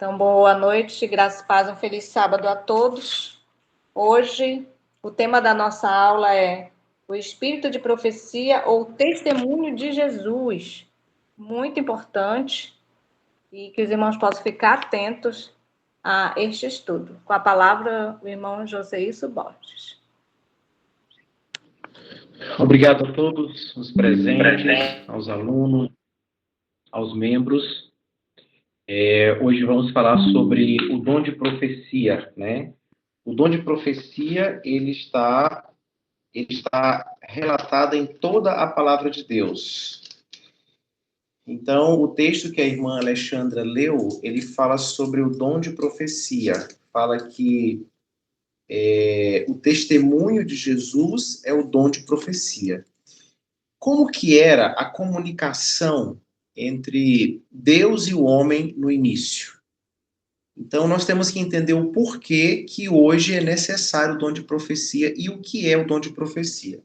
Então, boa noite, graças e paz, um feliz sábado a todos. Hoje, o tema da nossa aula é o espírito de profecia ou testemunho de Jesus. Muito importante e que os irmãos possam ficar atentos a este estudo. Com a palavra, o irmão Joseilson Borges. Obrigado a todos os presentes, aos alunos, aos membros. Hoje vamos falar sobre o dom de profecia, né? O dom de profecia, ele está relatado em toda a palavra de Deus. Então, o texto que a irmã Alexandra leu, ele fala sobre o dom de profecia. Fala que o testemunho de Jesus é o dom de profecia. Como que era a comunicação entre Deus e o homem no início? Então, nós temos que entender o porquê que hoje é necessário o dom de profecia e o que é o dom de profecia.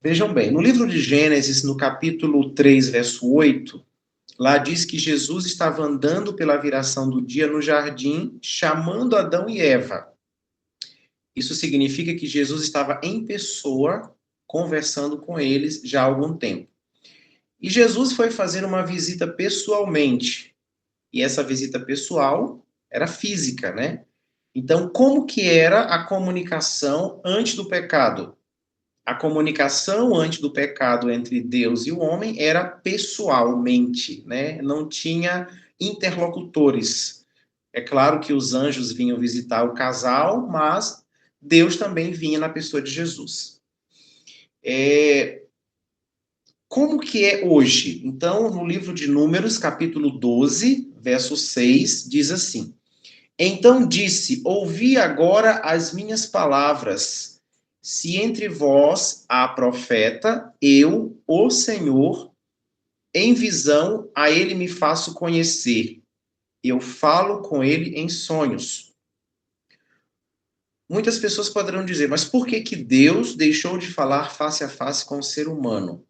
Vejam bem, no livro de Gênesis, no capítulo 3, verso 8, lá diz que Jesus estava andando pela viração do dia no jardim, chamando Adão e Eva. Isso significa que Jesus estava em pessoa, conversando com eles já há algum tempo. E Jesus foi fazer uma visita pessoalmente. E essa visita pessoal era física, né? Então, como que era a comunicação antes do pecado? A comunicação antes do pecado entre Deus e o homem era pessoalmente, né? Não tinha interlocutores. É claro que os anjos vinham visitar o casal, mas Deus também vinha na pessoa de Jesus. Como que é hoje? Então, no livro de Números, capítulo 12, verso 6, diz assim: Então disse, ouvi agora as minhas palavras. Se entre vós há profeta, eu, o Senhor, em visão a ele me faço conhecer. Eu falo com ele em sonhos. Muitas pessoas poderão dizer, mas por que que Deus deixou de falar face a face com o ser humano?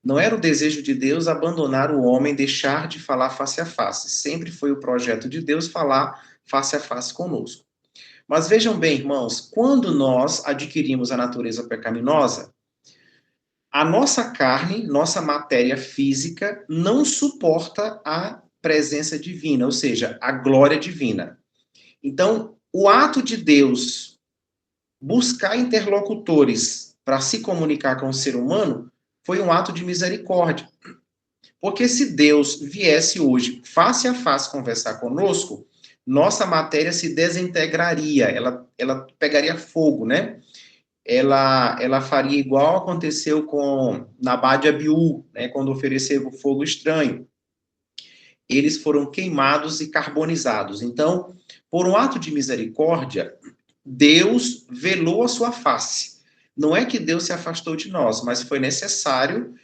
Não era o desejo de Deus abandonar o homem, deixar de falar face a face. Sempre foi o projeto de Deus falar face a face conosco. Mas vejam bem, irmãos, quando nós adquirimos a natureza pecaminosa, a nossa carne, nossa matéria física, não suporta a presença divina, ou seja, a glória divina. Então, o ato de Deus buscar interlocutores para se comunicar com o ser humano foi um ato de misericórdia. Porque se Deus viesse hoje, face a face, conversar conosco, nossa matéria se desintegraria, ela pegaria fogo, né? Ela faria igual aconteceu com Nabal e Abiú, né? Quando ofereceram o fogo estranho. Eles foram queimados e carbonizados. Então, por um ato de misericórdia, Deus velou a sua face. Não é que Deus se afastou de nós, mas foi necessário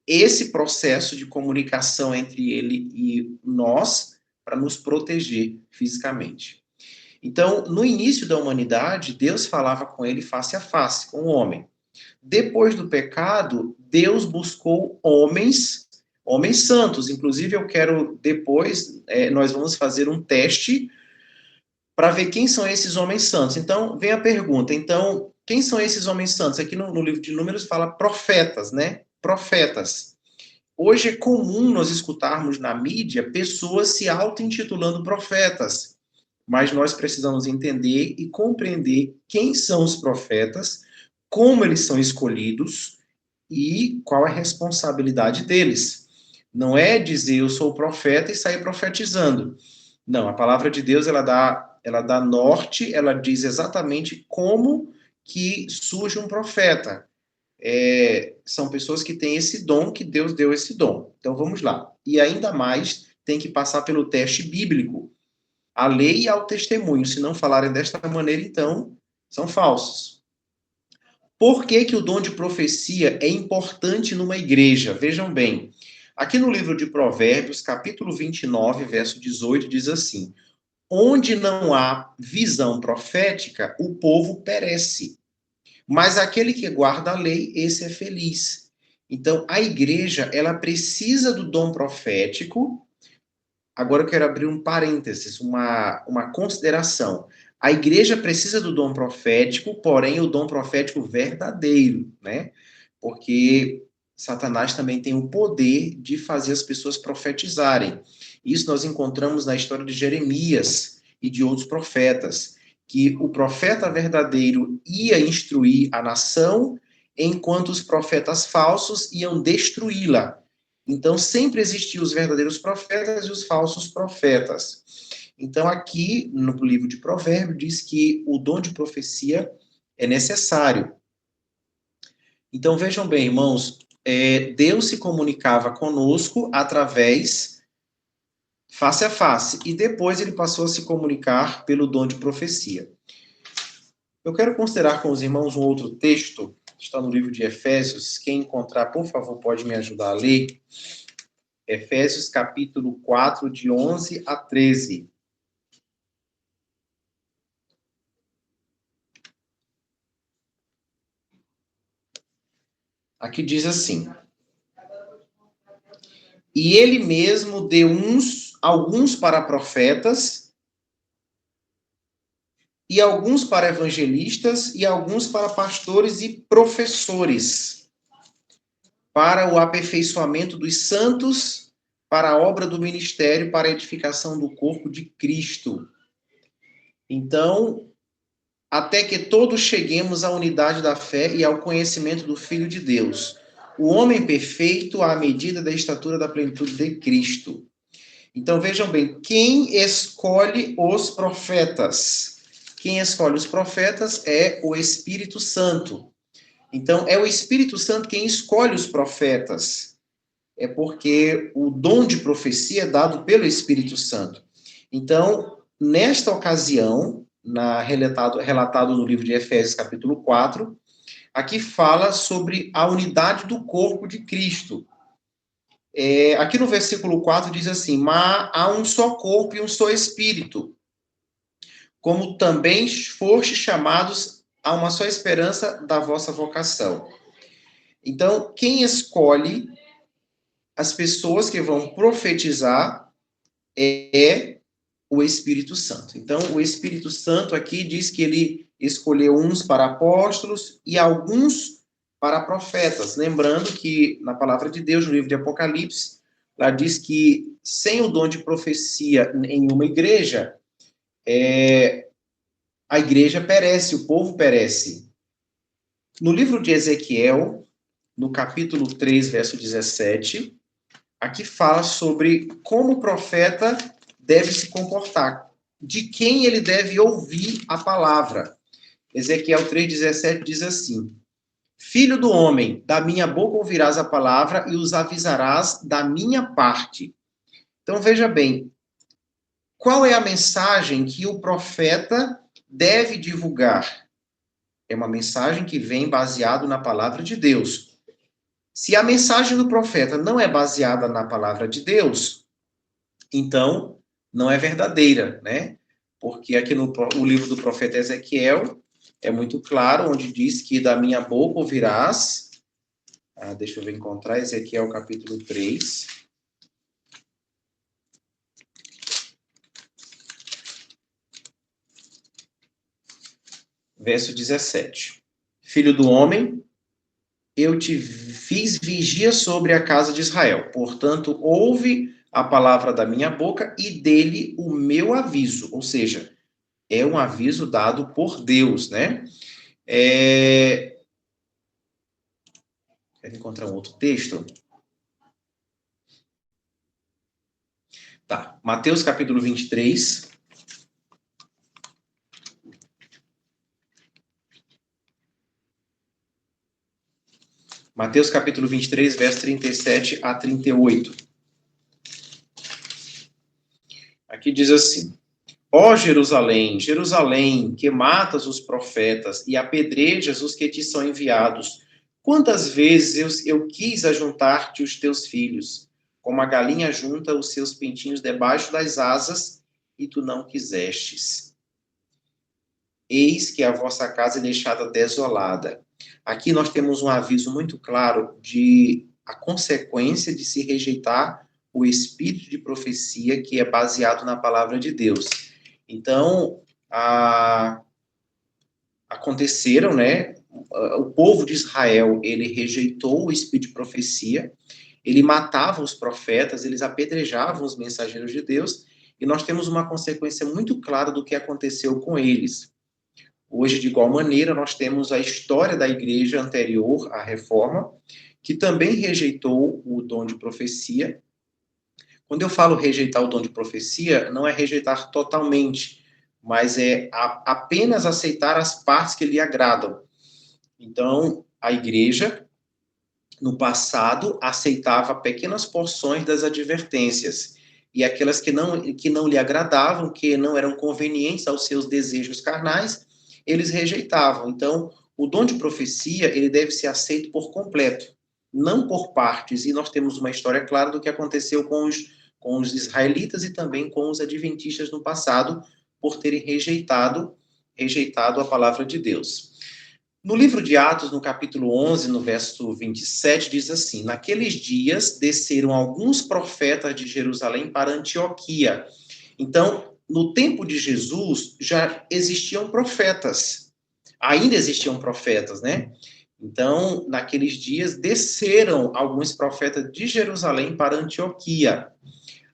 esse processo de comunicação entre ele e nós para nos proteger fisicamente. Então, no início da humanidade, Deus falava com ele face a face, com o homem. Depois do pecado, Deus buscou homens santos. Inclusive, eu quero depois, nós vamos fazer um teste para ver quem são esses homens santos. Então, vem a pergunta. Então, quem são esses homens santos? Aqui no livro de Números fala profetas, né? Profetas. Hoje é comum nós escutarmos na mídia pessoas se auto-intitulando profetas, mas nós precisamos entender e compreender quem são os profetas, como eles são escolhidos e qual é a responsabilidade deles. Não é dizer eu sou profeta e sair profetizando. Não, a palavra de Deus ela dá norte, ela diz exatamente como que surge um profeta. São pessoas que têm esse dom, que Deus deu esse dom. Então vamos lá. E ainda mais tem que passar pelo teste bíblico. A lei e ao testemunho. Se não falarem desta maneira, então são falsos. Por que que o dom de profecia é importante numa igreja? Vejam bem. Aqui no livro de Provérbios, capítulo 29, verso 18, diz assim: Onde não há visão profética, o povo perece. Mas aquele que guarda a lei, esse é feliz. Então, a igreja, ela precisa do dom profético, agora eu quero abrir um parênteses, uma consideração. A igreja precisa do dom profético, porém o dom profético verdadeiro, né? Porque Satanás também tem o poder de fazer as pessoas profetizarem. Isso nós encontramos na história de Jeremias e de outros profetas, que o profeta verdadeiro ia instruir a nação, enquanto os profetas falsos iam destruí-la. Então, sempre existiam os verdadeiros profetas e os falsos profetas. Então, aqui no livro de Provérbios, diz que o dom de profecia é necessário. Então, vejam bem, irmãos, Deus se comunicava conosco através face a face, e depois ele passou a se comunicar pelo dom de profecia. Eu quero considerar com os irmãos um outro texto, está no livro de Efésios. Quem encontrar, por favor, pode me ajudar a ler. Efésios, capítulo 4, de 11 a 13. Aqui diz assim: e ele mesmo deu alguns para profetas, e alguns para evangelistas, e alguns para pastores e professores, para o aperfeiçoamento dos santos, para a obra do ministério, para a edificação do corpo de Cristo. Então, até que todos cheguemos à unidade da fé e ao conhecimento do Filho de Deus, o homem perfeito à medida da estatura da plenitude de Cristo. Então, vejam bem, quem escolhe os profetas? Quem escolhe os profetas é o Espírito Santo. Então, é o Espírito Santo quem escolhe os profetas. É porque o dom de profecia é dado pelo Espírito Santo. Então, nesta ocasião, relatado no livro de Efésios, capítulo 4, aqui fala sobre a unidade do corpo de Cristo. Aqui no versículo 4 diz assim: mas há um só corpo e um só espírito, como também fostes chamados a uma só esperança da vossa vocação. Então, quem escolhe as pessoas que vão profetizar é o Espírito Santo. Então, o Espírito Santo aqui diz que ele escolheu uns para apóstolos e alguns para profetas. Lembrando que na palavra de Deus, no livro de Apocalipse, lá diz que sem o dom de profecia em uma igreja, a igreja perece, o povo perece. No livro de Ezequiel, no capítulo 3, verso 17, aqui fala sobre como o profeta deve se comportar, de quem ele deve ouvir a palavra. Ezequiel 3,17 diz assim: Filho do homem, da minha boca ouvirás a palavra e os avisarás da minha parte. Então, veja bem, qual é a mensagem que o profeta deve divulgar? É uma mensagem que vem baseado na palavra de Deus. Se a mensagem do profeta não é baseada na palavra de Deus, então não é verdadeira, né? Porque aqui no livro do profeta Ezequiel é muito claro, onde diz que da minha boca ouvirás. Deixa eu ver encontrar Ezequiel capítulo 3. Verso 17. Filho do homem, eu te fiz vigia sobre a casa de Israel. Portanto, ouve a palavra da minha boca e dele o meu aviso. Ou seja, é um aviso dado por Deus, né? Quero encontrar um outro texto. Tá. Mateus capítulo 23. Mateus capítulo 23, verso 37 a 38. Aqui diz assim: Ó Jerusalém, Jerusalém, que matas os profetas e apedrejas os que te são enviados, quantas vezes eu quis ajuntar-te os teus filhos, como a galinha junta os seus pintinhos debaixo das asas, e tu não quisestes. Eis que a vossa casa é deixada desolada. Aqui nós temos um aviso muito claro de a consequência de se rejeitar o espírito de profecia que é baseado na palavra de Deus. Então, aconteceram, né? O povo de Israel, ele rejeitou o espírito de profecia, ele matava os profetas, eles apedrejavam os mensageiros de Deus, e nós temos uma consequência muito clara do que aconteceu com eles. Hoje, de igual maneira, nós temos a história da igreja anterior à reforma, que também rejeitou o dom de profecia. Quando eu falo rejeitar o dom de profecia, não é rejeitar totalmente, mas é apenas aceitar as partes que lhe agradam. Então, a igreja, no passado, aceitava pequenas porções das advertências, e aquelas que não lhe agradavam, que não eram convenientes aos seus desejos carnais, eles rejeitavam. Então, o dom de profecia, ele deve ser aceito por completo, não por partes, e nós temos uma história clara do que aconteceu com os israelitas e também com os adventistas no passado, por terem rejeitado a palavra de Deus. No livro de Atos, no capítulo 11, no verso 27, diz assim: naqueles dias desceram alguns profetas de Jerusalém para Antioquia. Então, no tempo de Jesus, já existiam profetas. Ainda existiam profetas, né? Então, naqueles dias, desceram alguns profetas de Jerusalém para Antioquia.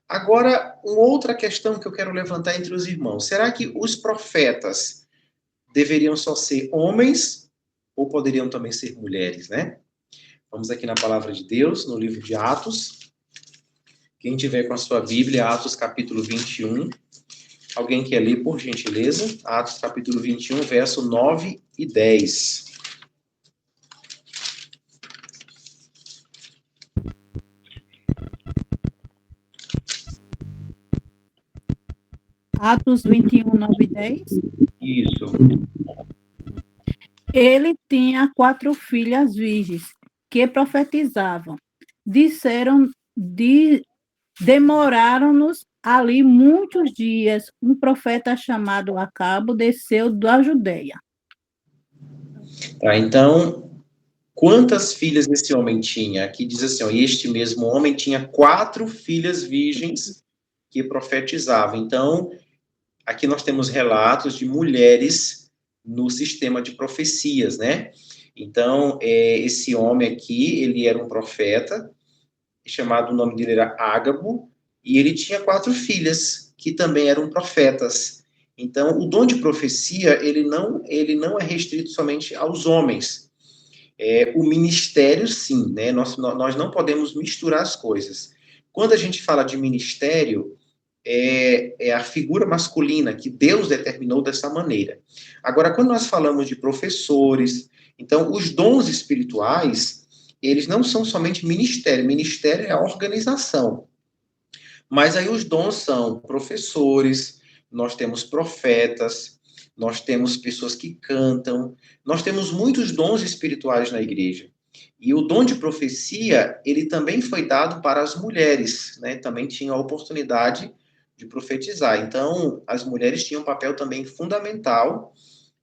Agora, uma outra questão que eu quero levantar entre os irmãos. Será que os profetas deveriam só ser homens ou poderiam também ser mulheres, né? Vamos aqui na palavra de Deus, no livro de Atos. Quem tiver com a sua Bíblia, Atos capítulo 21. Alguém quer ler, por gentileza? Atos capítulo 21, verso 9 e 10. Atos 21, 9 e 10. Isso. Ele tinha 4 filhas virgens que profetizavam. Demoraram-nos ali muitos dias. Um profeta chamado Acabo desceu da Judeia. Tá, então, quantas filhas esse homem tinha? Aqui diz assim, ó, este mesmo homem tinha 4 filhas virgens que profetizavam. Então, aqui nós temos relatos de mulheres no sistema de profecias, né? Então, esse homem aqui, ele era um profeta, chamado, o nome dele era Ágabo, e ele tinha 4 filhas, que também eram profetas. Então, o dom de profecia, ele não é restrito somente aos homens. O ministério, sim, né? Nós não podemos misturar as coisas. Quando a gente fala de ministério, é a figura masculina que Deus determinou dessa maneira. Agora, quando nós falamos de professores, então, os dons espirituais, eles não são somente ministério. Ministério é a organização. Mas aí os dons são professores, nós temos profetas, nós temos pessoas que cantam, nós temos muitos dons espirituais na igreja. E o dom de profecia, ele também foi dado para as mulheres, né? Também tinha a oportunidade de profetizar. Então, as mulheres tinham um papel também fundamental,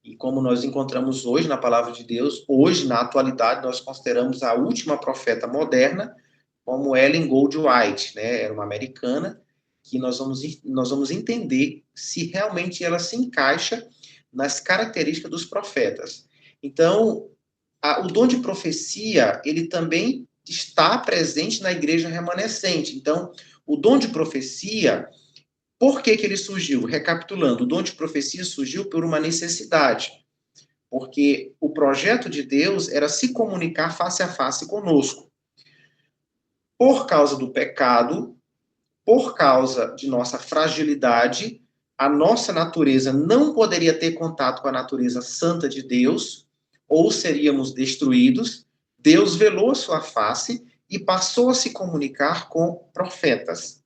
e como nós encontramos hoje na palavra de Deus, hoje, na atualidade, nós consideramos a última profeta moderna como Ellen Goldwhite, né? Era uma americana, que nós vamos entender se realmente ela se encaixa nas características dos profetas. Então, o dom de profecia, ele também está presente na igreja remanescente. Então, o dom de profecia, por que ele surgiu? Recapitulando, o dom de profecia surgiu por uma necessidade, porque o projeto de Deus era se comunicar face a face conosco. Por causa do pecado, por causa de nossa fragilidade, a nossa natureza não poderia ter contato com a natureza santa de Deus, ou seríamos destruídos. Deus velou a sua face e passou a se comunicar com profetas.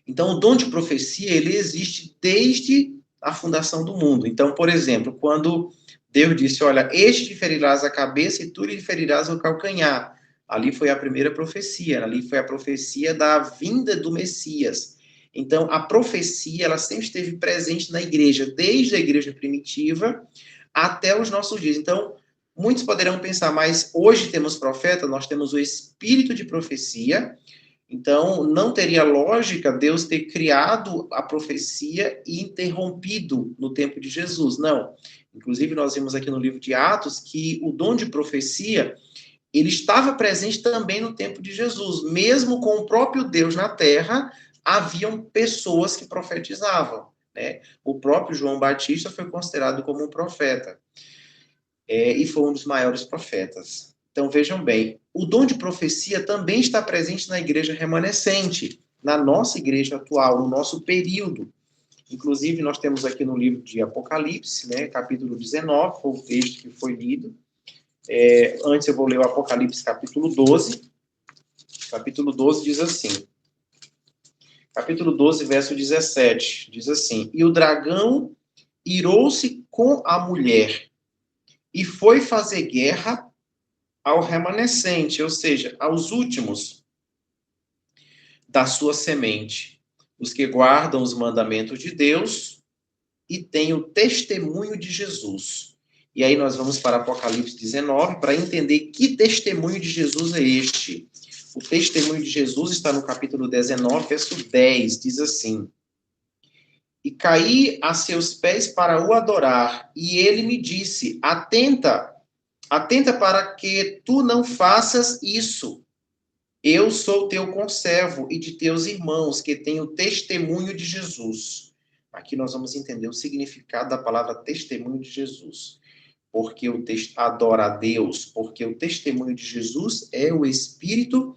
Então, o dom de profecia, ele existe desde a fundação do mundo. Então, por exemplo, quando Deus disse, olha, este te ferirás a cabeça e tu lhe ferirás o calcanhar. Ali foi a primeira profecia, ali foi a profecia da vinda do Messias. Então, a profecia, ela sempre esteve presente na igreja, desde a igreja primitiva até os nossos dias. Então, muitos poderão pensar, mas hoje temos profeta, nós temos o espírito de profecia, Então, não teria lógica Deus ter criado a profecia e interrompido no tempo de Jesus, não. Inclusive, nós vimos aqui no livro de Atos que o dom de profecia, ele estava presente também no tempo de Jesus. Mesmo com o próprio Deus na terra, haviam pessoas que profetizavam, né? O próprio João Batista foi considerado como um profeta, e foi um dos maiores profetas. Então, vejam bem, o dom de profecia também está presente na igreja remanescente, na nossa igreja atual, no nosso período. Inclusive, nós temos aqui no livro de Apocalipse, né, capítulo 19, foi o texto que foi lido. Antes eu vou ler o Apocalipse, capítulo 12. Capítulo 12 diz assim, capítulo 12, verso 17, diz assim: E o dragão irou-se com a mulher e foi fazer guerra ao remanescente, ou seja, aos últimos da sua semente, os que guardam os mandamentos de Deus e têm o testemunho de Jesus. E aí nós vamos para Apocalipse 19 para entender que testemunho de Jesus é este. O testemunho de Jesus está no capítulo 19, verso 10, diz assim: E caí a seus pés para o adorar, e ele me disse: Atenta para que tu não faças isso. Eu sou teu conservo e de teus irmãos, que têm o testemunho de Jesus. Aqui nós vamos entender o significado da palavra testemunho de Jesus. Porque o texto adora a Deus, porque o testemunho de Jesus é o espírito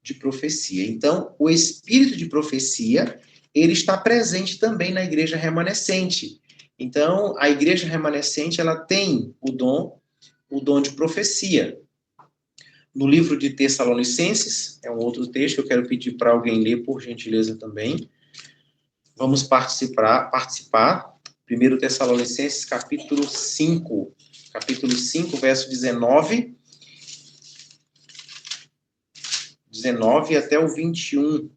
de profecia. Então, o espírito de profecia, ele está presente também na igreja remanescente. Então, a igreja remanescente, ela tem o dom de profecia. No livro de Tessalonicenses, é um outro texto que eu quero pedir para alguém ler, por gentileza, também. Vamos participar. 1 Tessalonicenses, capítulo 5. Capítulo 5, verso 19 até o 21.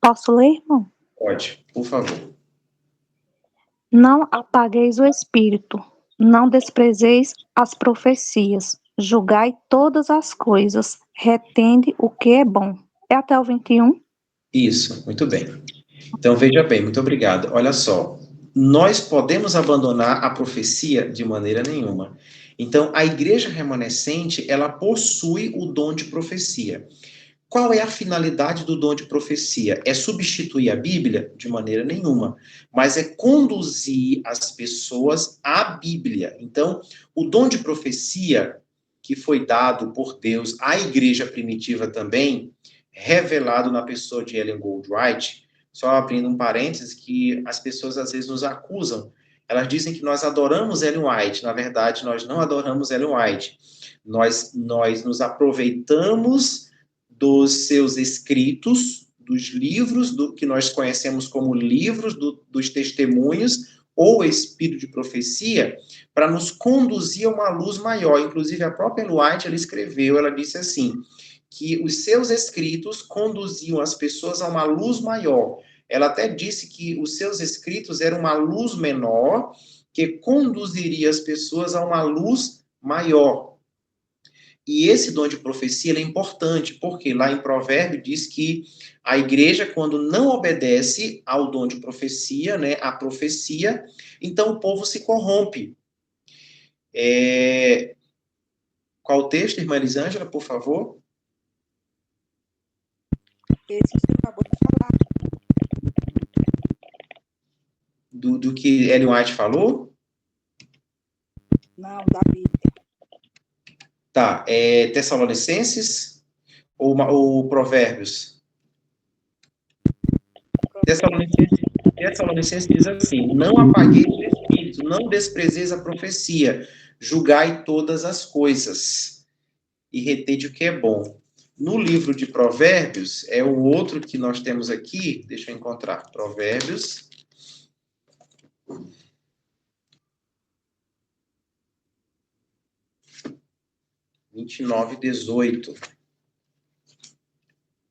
Posso ler, irmão? Pode, por favor. Não apagueis o espírito, não desprezeis as profecias, julgai todas as coisas, retende o que é bom. É até o 21? Isso, muito bem. Então, veja bem, muito obrigado. Olha só, nós podemos abandonar a profecia de maneira nenhuma. Então, a igreja remanescente, ela possui o dom de profecia. Qual é a finalidade do dom de profecia? É substituir a Bíblia? De maneira nenhuma. Mas é conduzir as pessoas à Bíblia. Então, o dom de profecia, que foi dado por Deus à igreja primitiva também, revelado na pessoa de Ellen Goldwright, só abrindo um parênteses, que as pessoas às vezes nos acusam. Elas dizem que nós adoramos Ellen White. Na verdade, nós não adoramos Ellen White. Nós nos aproveitamos dos seus escritos, dos livros que nós conhecemos como livros dos testemunhos, ou espírito de profecia, para nos conduzir a uma luz maior. Inclusive, a própria Ellen White, ela escreveu, ela disse assim, que os seus escritos conduziam as pessoas a uma luz maior. Ela até disse que os seus escritos eram uma luz menor, que conduziria as pessoas a uma luz maior. E esse dom de profecia é importante, porque lá em Provérbio diz que a igreja, quando não obedece ao dom de profecia, né, à profecia, então o povo se corrompe. Qual o texto, irmã Elisângela, por favor? Esse que você acabou de falar. Do que Ellen White falou? Não, da Bíblia. Tá, Tessalonicenses ou Provérbios? Tessalonicenses diz assim: não apagueis o espírito, não desprezeis a profecia, julgai todas as coisas e retende o que é bom. No livro de Provérbios, é o outro que nós temos aqui, deixa eu encontrar, Provérbios. Vinte e nove, 18.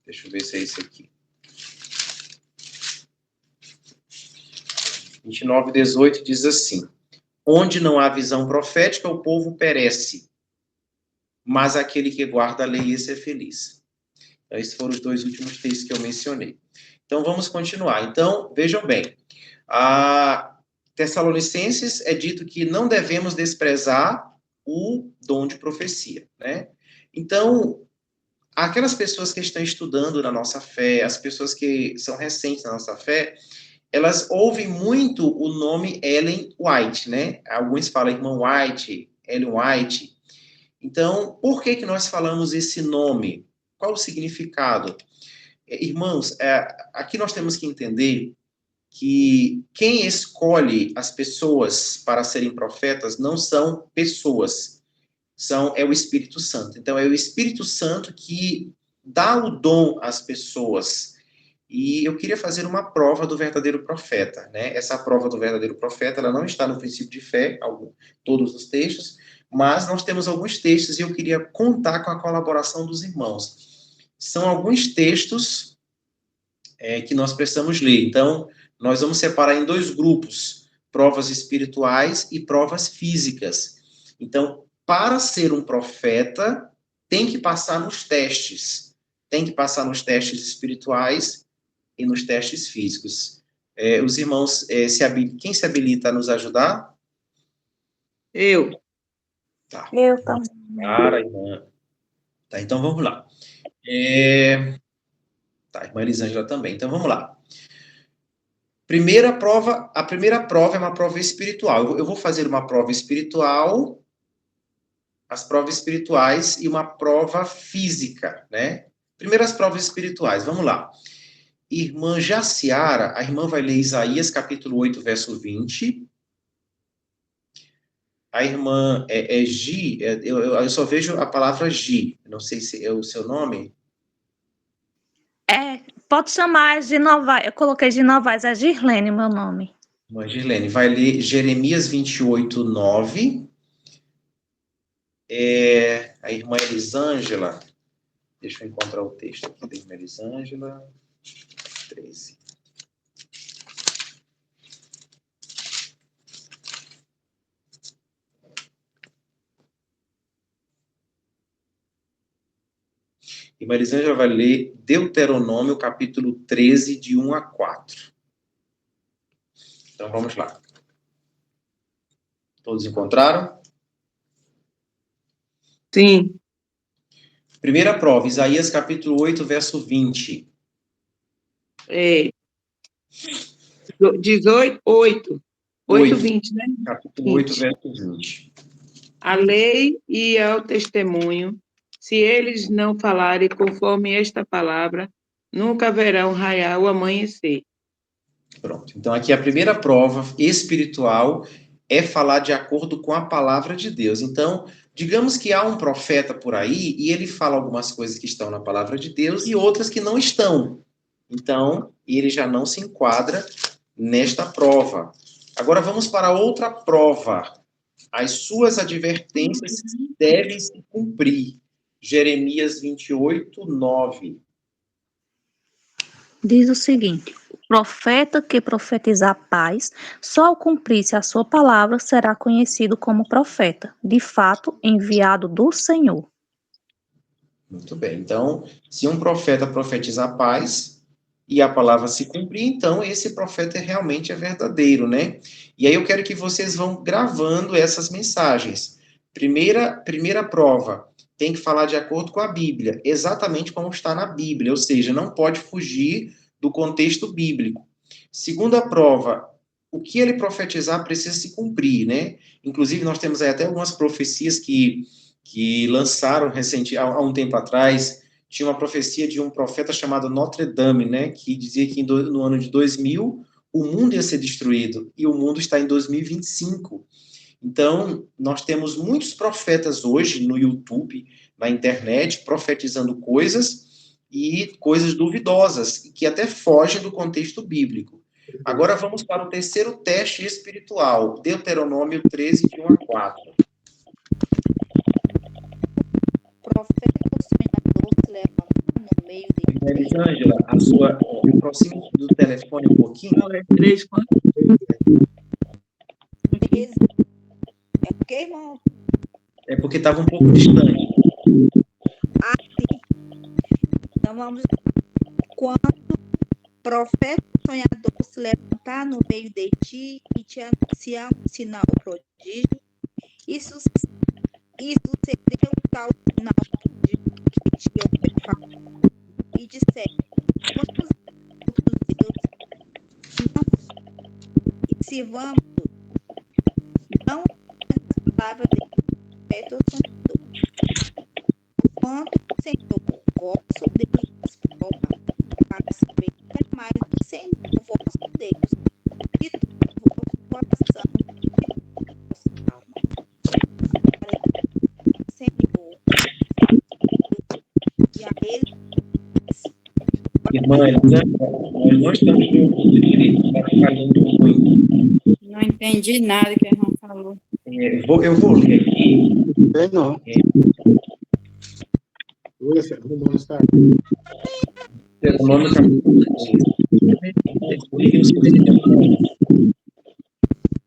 Deixa eu ver se é isso aqui. 29, 18 diz assim: onde não há visão profética, o povo perece. mas aquele que guarda a lei, esse é feliz. Então, esses foram os 2 últimos textos que eu mencionei. Então, vamos continuar. Então, vejam bem, a Tessalonicenses é dito que não devemos desprezar o dom de profecia, né? Então, aquelas pessoas que estão estudando na nossa fé, as pessoas que são recentes na nossa fé, elas ouvem muito o nome Ellen White, né? Alguns falam irmã White, Ellen White. Então, por que nós falamos esse nome? Qual o significado? Irmãos, aqui nós temos que entender que quem escolhe as pessoas para serem profetas não são pessoas, é o Espírito Santo. Então, é o Espírito Santo que dá o dom às pessoas. E eu queria fazer uma prova do verdadeiro profeta, né? Essa prova do verdadeiro profeta, ela não está no princípio de fé, todos os textos, mas nós temos alguns textos e eu queria contar com a colaboração dos irmãos. São alguns textos que nós precisamos ler. Então, nós vamos separar em 2 grupos, provas espirituais e provas físicas. Então, para ser um profeta, tem que passar nos testes. Tem que passar nos testes espirituais e nos testes físicos. Os irmãos, quem se habilita a nos ajudar? Eu. Tá. Eu também. Cara, irmã. Tá, então vamos lá. Tá, irmã Elisângela também. Então vamos lá. A primeira prova é uma prova espiritual. Eu vou fazer uma prova espiritual, as provas espirituais e uma prova física, né? Primeiro as provas espirituais, vamos lá. Irmã Jaciara, a irmã vai ler Isaías, capítulo 8, verso 20. A irmã Gi, eu só vejo a palavra Gi, não sei se é o seu nome. Pode chamar de Novaes. Eu coloquei de Novaes, é Girlene meu nome. Irmã Girlene, vai ler Jeremias 28, 9. A irmã Elisângela, deixa eu encontrar o texto aqui da irmã Elisângela, 13. Irmã Elisângela vai ler Deuteronômio, capítulo 13, de 1 a 4. Então, vamos lá. Todos encontraram? Sim. Primeira prova, Isaías, capítulo 8, verso 20. 18, 8. 8, 20, né? Capítulo 8, verso 20. A lei e ao testemunho, se eles não falarem conforme esta palavra, nunca verão raiar o amanhecer. Pronto. Então, aqui a primeira prova espiritual é falar de acordo com a palavra de Deus. Então, digamos que há um profeta por aí e ele fala algumas coisas que estão na palavra de Deus e outras que não estão. Então, ele já não se enquadra nesta prova. Agora, vamos para outra prova. As suas advertências devem se cumprir. Jeremias 28, 9. Diz o seguinte: o profeta que profetizar paz, só ao cumprir-se a sua palavra, será conhecido como profeta, de fato, enviado do Senhor. Muito bem. Então, se um profeta profetizar paz e a palavra se cumprir, então esse profeta realmente é verdadeiro, né? E aí eu quero que vocês vão gravando essas mensagens. Primeira prova, tem que falar de acordo com a Bíblia, exatamente como está na Bíblia, ou seja, não pode fugir do contexto bíblico. Segunda prova, o que ele profetizar precisa se cumprir, né? Inclusive, nós temos aí até algumas profecias que lançaram há um tempo atrás. Tinha uma profecia de um profeta chamado Notre Dame, né, que dizia que no ano de 2000 o mundo ia ser destruído, e o mundo está em 2025. Então, nós temos muitos profetas hoje no YouTube, na internet, profetizando coisas e coisas duvidosas, que até fogem do contexto bíblico. Agora vamos para o terceiro teste espiritual, Deuteronômio 13, de 1 a 4. Profeta sonhador se levanta no meio de Elisângela, aproxime do telefone um pouquinho. Não, é 3, quanto? 13. É o que, irmão? É porque estava um pouco distante. Então vamos. Quando o profeta sonhador se levantar no meio de ti e te anunciar um sinal prodígio, isso seria um tal sinal prodígio que te houver falado e disser: vamos a outros deuses, não, e se vamos, não as palavras de profeta ou sonhador. Quanto o Senhor, vosso Deus, nos prova, para saber que é mais do Senhor, vosso Deus, e do vosso coração e da vossa alma. Para o Senhor, e a Ele. Irmã, nós não estamos me ouvindo direito, está falhando muito. Não entendi nada que a irmã falou. Eu vou ler aqui. Não. Deuteronômio capítulo 13.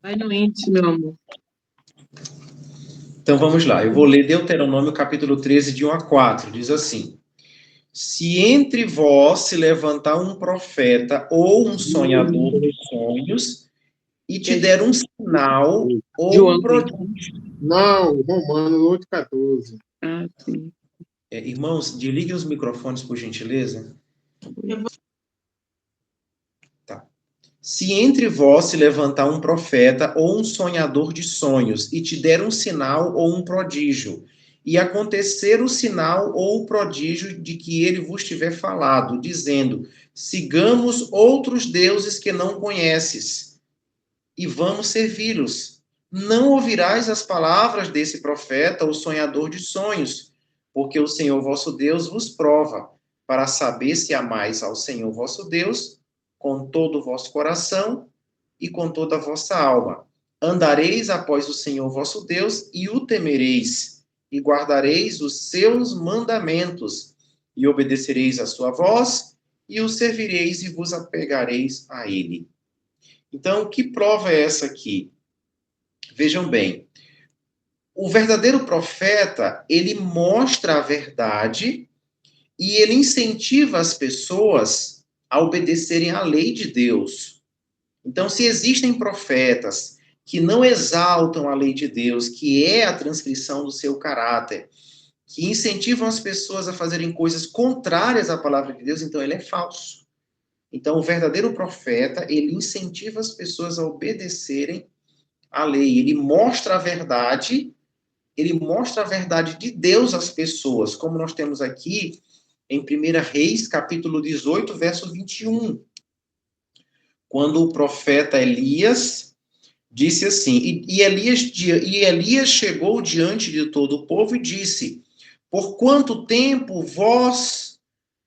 Vai no índice, meu amor. Então vamos lá, eu vou ler Deuteronômio capítulo 13, de 1 a 4, diz assim: se entre vós se levantar um profeta ou um sonhador de sonhos e te der um sinal ou um prodígio. Não, Romanos 8,14. Ah, sim. Irmãos, desliguem os microfones, por gentileza. Tá. Se entre vós se levantar um profeta ou um sonhador de sonhos e te der um sinal ou um prodígio, e acontecer o sinal ou o prodígio de que ele vos tiver falado, dizendo: sigamos outros deuses que não conheces, e vamos servi-los. Não ouvirás as palavras desse profeta ou sonhador de sonhos, porque o Senhor vosso Deus vos prova, para saber se amais ao Senhor vosso Deus com todo o vosso coração e com toda a vossa alma. Andareis após o Senhor vosso Deus e o temereis, e guardareis os seus mandamentos, e obedecereis a sua voz, e o servireis e vos apegareis a ele. Então, que prova é essa aqui? Vejam bem, o verdadeiro profeta, ele mostra a verdade e ele incentiva as pessoas a obedecerem à lei de Deus. Então, se existem profetas que não exaltam a lei de Deus, que é a transcrição do seu caráter, que incentivam as pessoas a fazerem coisas contrárias à palavra de Deus, então ele é falso. Então, o verdadeiro profeta, ele incentiva as pessoas a obedecerem à lei. Ele mostra a verdade de Deus às pessoas, como nós temos aqui em 1 Reis, capítulo 18, verso 21. Quando o profeta Elias disse assim, e Elias chegou diante de todo o povo e disse: por quanto tempo vós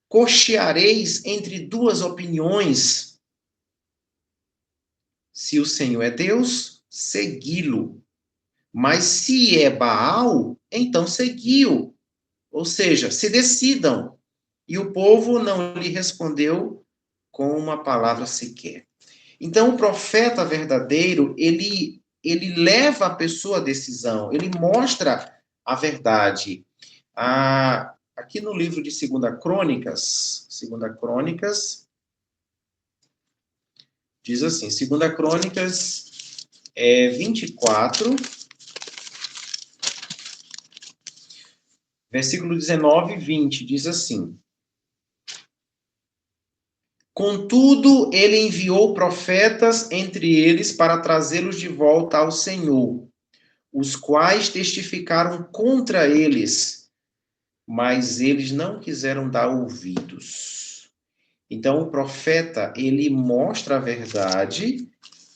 cocheareis entre duas opiniões? Se o Senhor é Deus, segui-lo. Mas se é Baal, então segui-o. Ou seja, se decidam. E o povo não lhe respondeu com uma palavra sequer. Então, o profeta verdadeiro, ele leva a pessoa à decisão, ele mostra a verdade. Aqui no livro de 2 Crônicas, diz assim, 2 Crônicas 24, versículo 19 e 20, diz assim: contudo, ele enviou profetas entre eles para trazê-los de volta ao Senhor, os quais testificaram contra eles, mas eles não quiseram dar ouvidos. Então, o profeta, ele mostra a verdade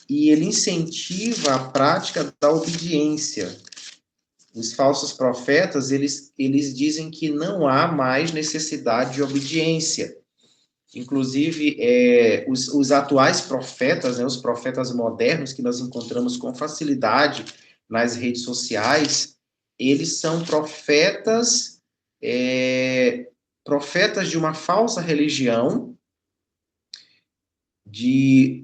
e ele incentiva a prática da obediência. Os falsos profetas, eles dizem que não há mais necessidade de obediência. Inclusive, os atuais profetas, os profetas modernos que nós encontramos com facilidade nas redes sociais, eles são profetas de uma falsa religião,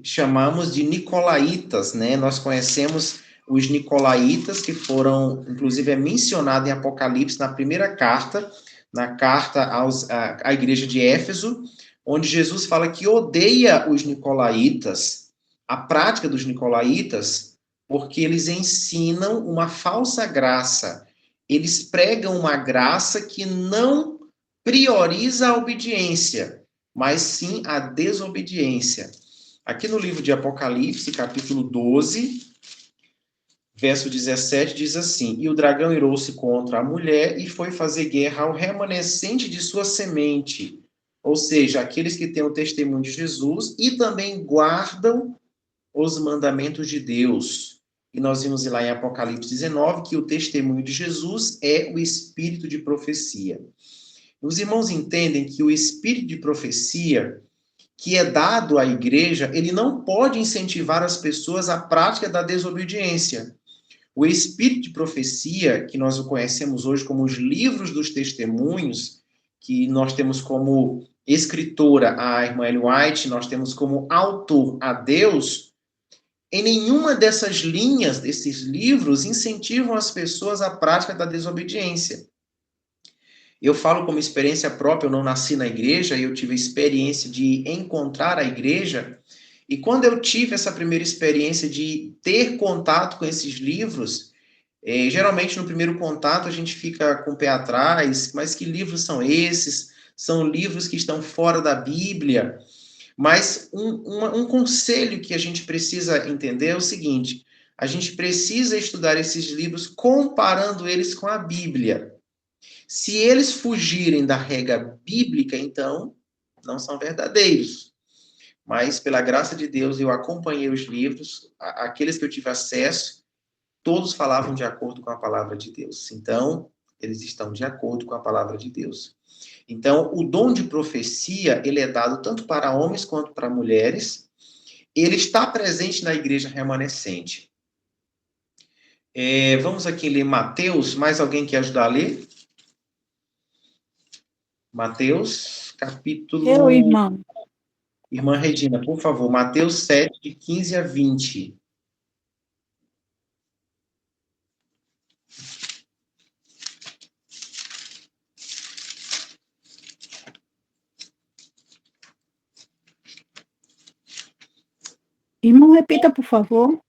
chamamos de nicolaítas, né? Nós conhecemos os nicolaítas, que foram, inclusive, mencionados em Apocalipse, na primeira carta, na carta à igreja de Éfeso, onde Jesus fala que odeia os nicolaítas, a prática dos nicolaítas, porque eles ensinam uma falsa graça. Eles pregam uma graça que não prioriza a obediência, mas sim a desobediência. Aqui no livro de Apocalipse, capítulo 12, verso 17, diz assim: E o dragão irou-se contra a mulher e foi fazer guerra ao remanescente de sua semente, ou seja, aqueles que têm o testemunho de Jesus e também guardam os mandamentos de Deus. E nós vimos lá em Apocalipse 19 que o testemunho de Jesus é o espírito de profecia. Os irmãos entendem que o espírito de profecia que é dado à igreja, ele não pode incentivar as pessoas à prática da desobediência. O espírito de profecia, que nós o conhecemos hoje como os livros dos testemunhos, que nós temos como escritora a irmã Ellen White, nós temos como autor a Deus, em nenhuma dessas linhas, desses livros, incentivam as pessoas à prática da desobediência. Eu falo como experiência própria, eu não nasci na igreja, eu tive a experiência de encontrar a igreja, e quando eu tive essa primeira experiência de ter contato com esses livros, geralmente no primeiro contato a gente fica com o pé atrás, mas que livros são esses? São livros que estão fora da Bíblia. Mas um conselho que a gente precisa entender é o seguinte: a gente precisa estudar esses livros comparando eles com a Bíblia. Se eles fugirem da regra bíblica, então não são verdadeiros. Mas, pela graça de Deus, eu acompanhei os livros, aqueles que eu tive acesso, todos falavam de acordo com a palavra de Deus. Então, eles estão de acordo com a palavra de Deus. Então, o dom de profecia, ele é dado tanto para homens quanto para mulheres. Ele está presente na igreja remanescente. Vamos aqui ler Mateus. Mais alguém quer ajudar a ler? Mateus, capítulo... Eu, irmão. Irmã Regina, por favor, Mateus 7, de 15 a 20. Irmão, repita, por favor.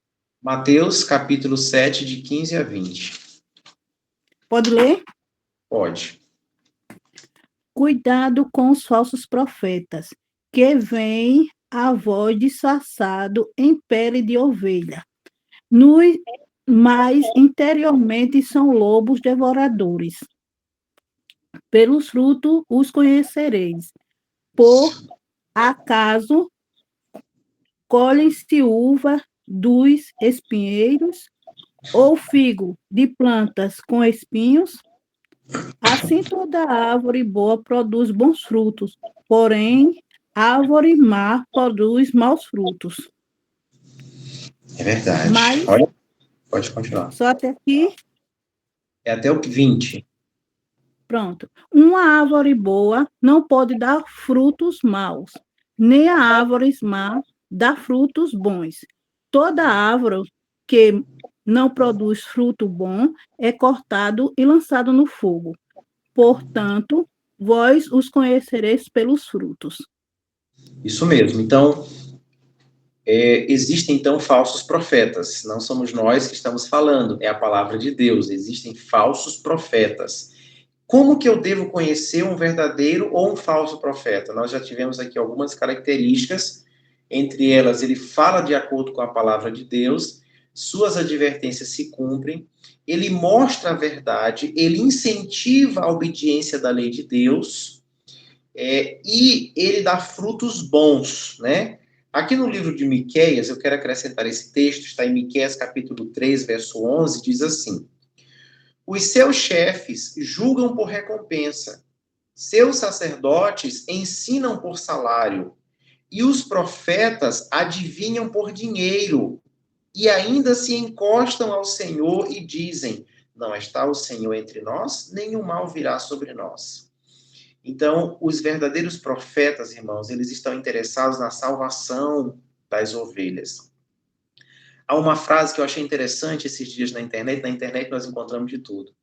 Mateus, capítulo 7, de 15 a 20. Pode ler? Pode. Cuidado com os falsos profetas, que vêm a voz disfarçado em pele de ovelha. Mas interiormente são lobos devoradores. Pelos frutos os conhecereis. Por acaso colhem-se uva dos espinheiros ou figo de plantas com espinhos? Assim toda árvore boa produz bons frutos, porém árvore má produz maus frutos. É verdade. Mas, olha, pode continuar. só até aqui, É até o 20. pronto. Uma árvore boa não pode dar frutos maus, nem a árvore má dá frutos bons. Toda árvore que não produz fruto bom é cortado e lançado no fogo. Portanto, vós os conhecereis pelos frutos. Isso mesmo. Então, existem, então, falsos profetas. Não somos nós que estamos falando, é a palavra de Deus. Existem falsos profetas. Como que eu devo conhecer um verdadeiro ou um falso profeta? Nós já tivemos aqui algumas características. Entre elas, ele fala de acordo com a palavra de Deus, suas advertências se cumprem, ele mostra a verdade, ele incentiva a obediência da lei de Deus, e ele dá frutos bons, né? Aqui no livro de Miqueias, eu quero acrescentar esse texto, está em Miqueias capítulo 3, verso 11, diz assim: Os seus chefes julgam por recompensa, seus sacerdotes ensinam por salário, e os profetas adivinham por dinheiro, e ainda se encostam ao Senhor e dizem: não está o Senhor entre nós, nenhum mal virá sobre nós. Então, os verdadeiros profetas, irmãos, eles estão interessados na salvação das ovelhas. Há uma frase que eu achei interessante esses dias na internet nós encontramos de tudo.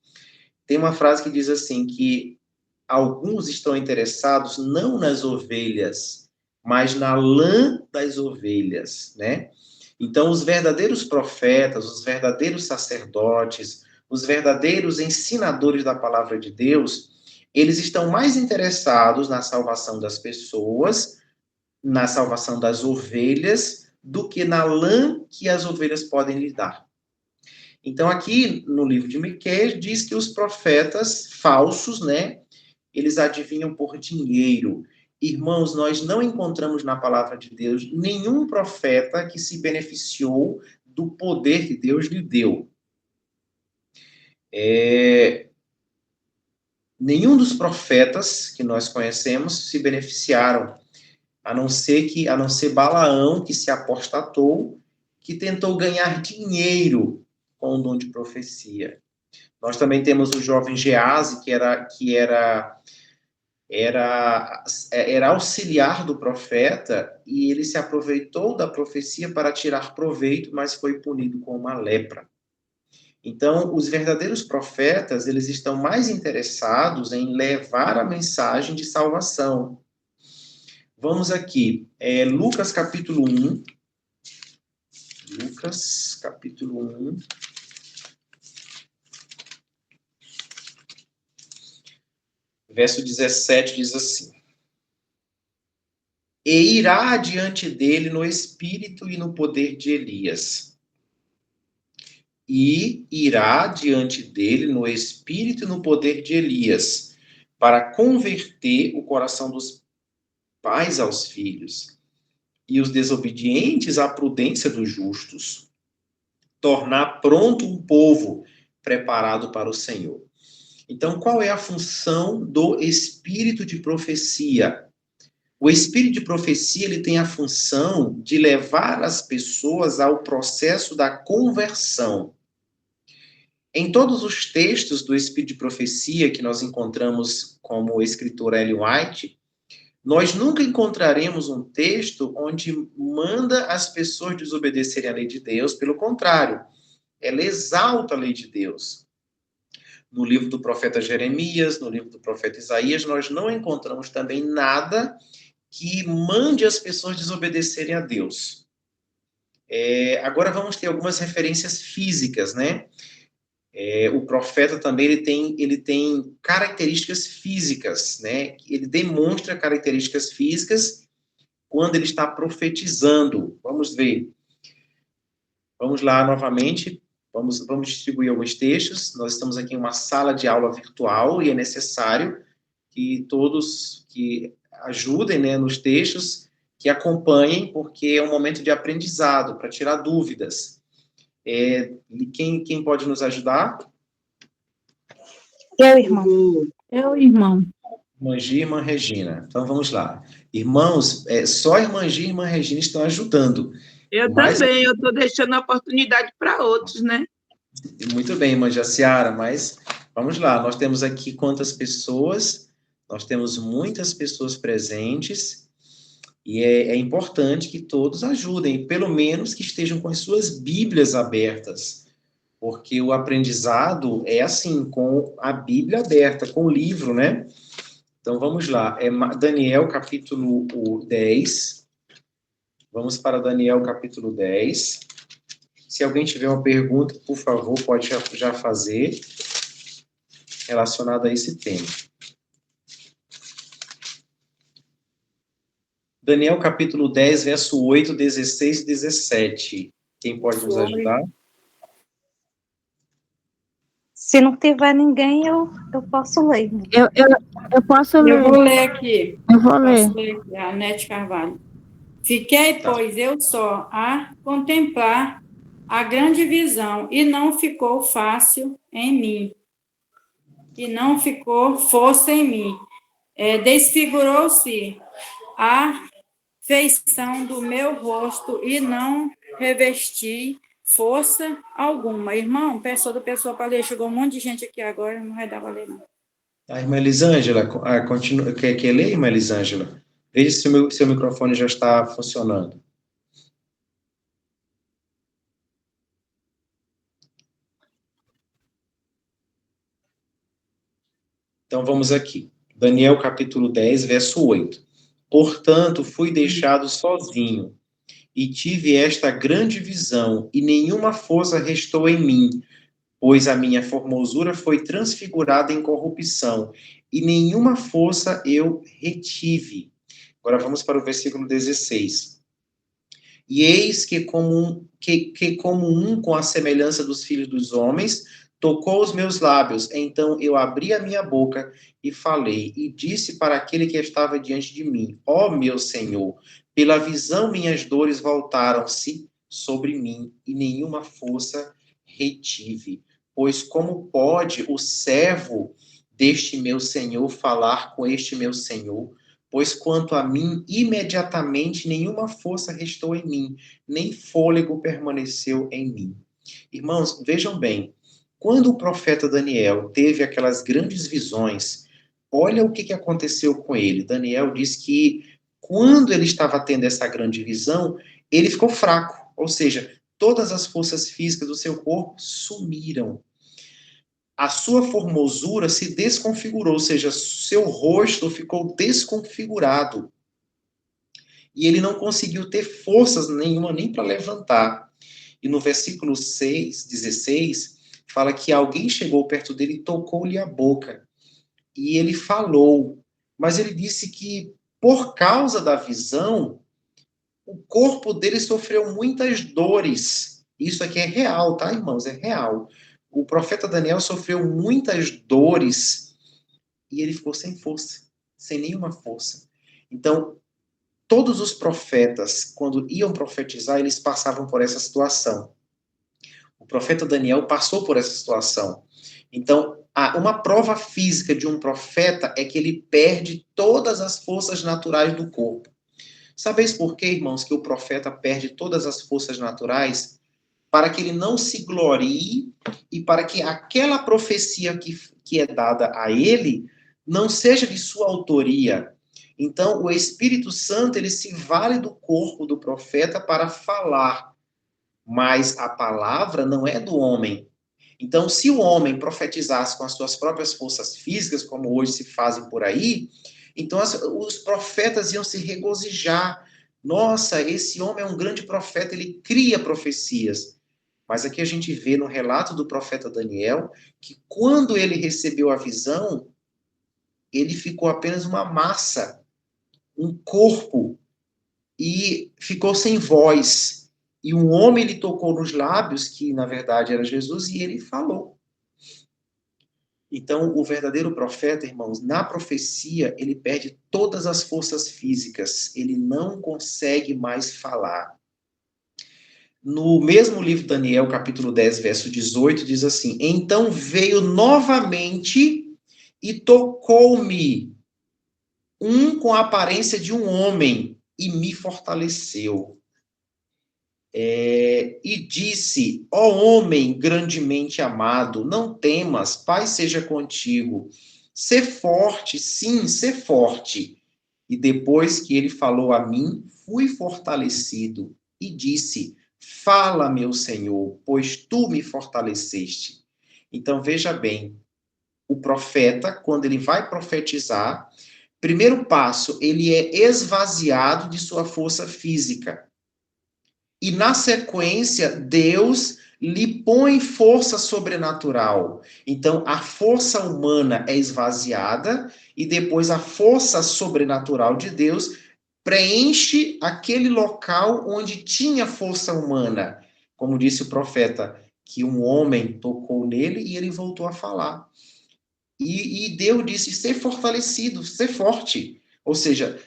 Tem uma frase que diz assim, que alguns estão interessados não nas ovelhas, mas na lã das ovelhas, né? Então, os verdadeiros profetas, os verdadeiros sacerdotes, os verdadeiros ensinadores da palavra de Deus, eles estão mais interessados na salvação das pessoas, na salvação das ovelhas, do que na lã que as ovelhas podem lhe dar. Então, aqui no livro de Miqueias, diz que os profetas falsos, né, eles adivinham por dinheiro. Irmãos, nós não encontramos na palavra de Deus nenhum profeta que se beneficiou do poder que Deus lhe deu. Nenhum dos profetas que nós conhecemos se beneficiaram, a não ser Balaão, que se apostatou, que tentou ganhar dinheiro com o dom de profecia. Nós também temos o jovem Gease, que era auxiliar do profeta, e ele se aproveitou da profecia para tirar proveito, mas foi punido com uma lepra. Então, os verdadeiros profetas, eles estão mais interessados em levar a mensagem de salvação. Vamos aqui, Lucas capítulo 1. Lucas capítulo 1. Verso 17 diz assim: E irá diante dele no espírito e no poder de Elias. E irá diante dele no espírito e no poder de Elias, para converter o coração dos pais aos filhos, e os desobedientes à prudência dos justos, tornar pronto um povo preparado para o Senhor. Então, qual é a função do espírito de profecia? O espírito de profecia, ele tem a função de levar as pessoas ao processo da conversão. Em todos os textos do espírito de profecia que nós encontramos como o escritor Ellen White, nós nunca encontraremos um texto onde manda as pessoas desobedecerem a lei de Deus, pelo contrário, ela exalta a lei de Deus. No livro do profeta Jeremias, no livro do profeta Isaías, nós não encontramos também nada que mande as pessoas desobedecerem a Deus. Agora vamos ter algumas referências físicas, né? O profeta também ele tem características físicas, né? Ele demonstra características físicas quando ele está profetizando. Vamos ver. Vamos lá novamente. Vamos distribuir alguns textos. Nós estamos aqui em uma sala de aula virtual e é necessário que todos que ajudem, né, nos textos, que acompanhem, porque é um momento de aprendizado, para tirar dúvidas. Quem pode nos ajudar? Eu, irmão. Eu, irmão. Irmã Gia e Irmã Regina. Então, vamos lá. Irmãos, só a Irmã Gia e a Irmã Regina estão ajudando. Eu também, eu estou deixando a oportunidade para outros, né? Muito bem, Irmã Jaciara, mas vamos lá. Nós temos aqui quantas pessoas? Nós temos muitas pessoas presentes e é importante que todos ajudem, pelo menos que estejam com as suas Bíblias abertas, porque o aprendizado é assim, com a Bíblia aberta, com o livro, né? Então, vamos lá. Daniel, capítulo 10. Vamos para Daniel, capítulo 10. Se alguém tiver uma pergunta, por favor, pode já fazer relacionada a esse tema. Daniel, capítulo 10, verso 8, 16 e 17. Quem pode nos ajudar? Se não tiver ninguém, eu posso ler. Eu posso ler. Eu vou ler aqui. Eu vou ler. Posso ler aqui, a Anete Carvalho. Fiquei, pois, eu só a contemplar a grande visão, e não ficou fácil em mim. E não ficou força em mim. Desfigurou-se a feição do meu rosto, e não revesti força alguma. Irmão, peço outra pessoa para ler. Chegou um monte de gente aqui agora, não vai dar para ler, não. A irmã Elisângela, continua, quer ler, irmã Elisângela? Veja se o seu microfone já está funcionando. Então, vamos aqui. Daniel capítulo 10, verso 8. Portanto, fui deixado sozinho, e tive esta grande visão, e nenhuma força restou em mim, pois a minha formosura foi transfigurada em corrupção, e nenhuma força eu retive. Agora vamos para o versículo 16. E eis que como um com a semelhança dos filhos dos homens, tocou os meus lábios. Então eu abri a minha boca e falei, e disse para aquele que estava diante de mim, ó meu Senhor, pela visão minhas dores voltaram-se sobre mim, e nenhuma força retive. Pois como pode o servo deste meu Senhor falar com este meu Senhor? Pois quanto a mim, imediatamente nenhuma força restou em mim, nem fôlego permaneceu em mim. Irmãos, vejam bem, quando o profeta Daniel teve aquelas grandes visões, olha o que aconteceu com ele. Daniel diz que quando ele estava tendo essa grande visão, ele ficou fraco, ou seja, todas as forças físicas do seu corpo sumiram. A sua formosura se desconfigurou, ou seja, seu rosto ficou desconfigurado. E ele não conseguiu ter forças nenhuma nem para levantar. E no versículo 16, fala que alguém chegou perto dele e tocou-lhe a boca. E ele falou. Mas ele disse que, por causa da visão, o corpo dele sofreu muitas dores. Isso aqui é real, tá, irmãos? É real. O profeta Daniel sofreu muitas dores e ele ficou sem força, sem nenhuma força. Então, todos os profetas, quando iam profetizar, eles passavam por essa situação. O profeta Daniel passou por essa situação. Então, uma prova física de um profeta é que ele perde todas as forças naturais do corpo. Sabeis por quê, irmãos, que o profeta perde todas as forças naturais? Para que ele não se glorie e para que aquela profecia que é dada a ele não seja de sua autoria. Então, o Espírito Santo, ele se vale do corpo do profeta para falar, mas a palavra não é do homem. Então, se o homem profetizasse com as suas próprias forças físicas, como hoje se fazem por aí, então os profetas iam se regozijar. Nossa, esse homem é um grande profeta, ele cria profecias. Mas aqui a gente vê no relato do profeta Daniel que quando ele recebeu a visão, ele ficou apenas uma massa, um corpo, e ficou sem voz. E um homem lhe tocou nos lábios, que na verdade era Jesus, e ele falou. Então, o verdadeiro profeta, irmãos, na profecia, ele perde todas as forças físicas, ele não consegue mais falar. No mesmo livro Daniel, capítulo 10, verso 18, diz assim: então veio novamente e tocou-me um com a aparência de um homem e me fortaleceu. E disse, ó homem grandemente amado, não temas, Pai seja contigo. Sê forte, sim, sê forte. E depois que ele falou a mim, fui fortalecido e disse, fala, meu Senhor, pois tu me fortaleceste. Então, veja bem, o profeta, quando ele vai profetizar, primeiro passo, ele é esvaziado de sua força física. E, na sequência, Deus lhe põe força sobrenatural. Então, a força humana é esvaziada e depois a força sobrenatural de Deus preenche aquele local onde tinha força humana. Como disse o profeta, que um homem tocou nele e ele voltou a falar. E Deus disse, ser fortalecido, ser forte. Ou seja,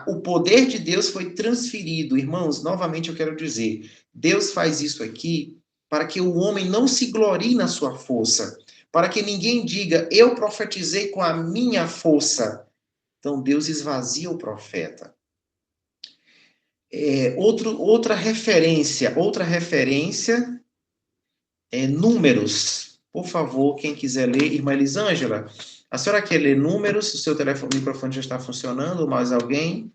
o poder de Deus foi transferido. Irmãos, novamente eu quero dizer, Deus faz isso aqui para que o homem não se glorie na sua força, para que ninguém diga, eu profetizei com a minha força. Então, Deus esvazia o profeta. Outra referência é Números. Por favor, quem quiser ler, irmã Elisângela, a senhora quer ler Números? O seu microfone já está funcionando? Mais alguém?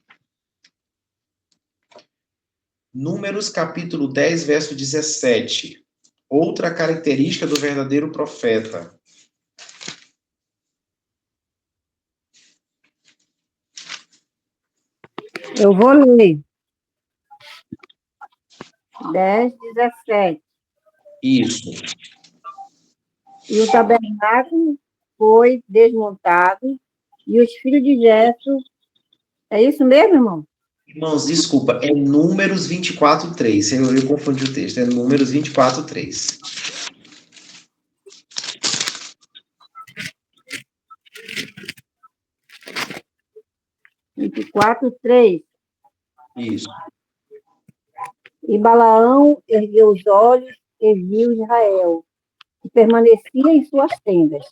Números, capítulo 10, verso 17. Outra característica do verdadeiro profeta. Eu vou ler. 10, 17. Isso. E o tabernáculo foi desmontado, e os filhos de Jetro... É isso mesmo, irmão? Irmãos, desculpa, é Números 24:3. Eu confundi o texto, é Números 24:3. 24:3. Isso. E Balaão ergueu os olhos e viu Israel, que permanecia em suas tendas,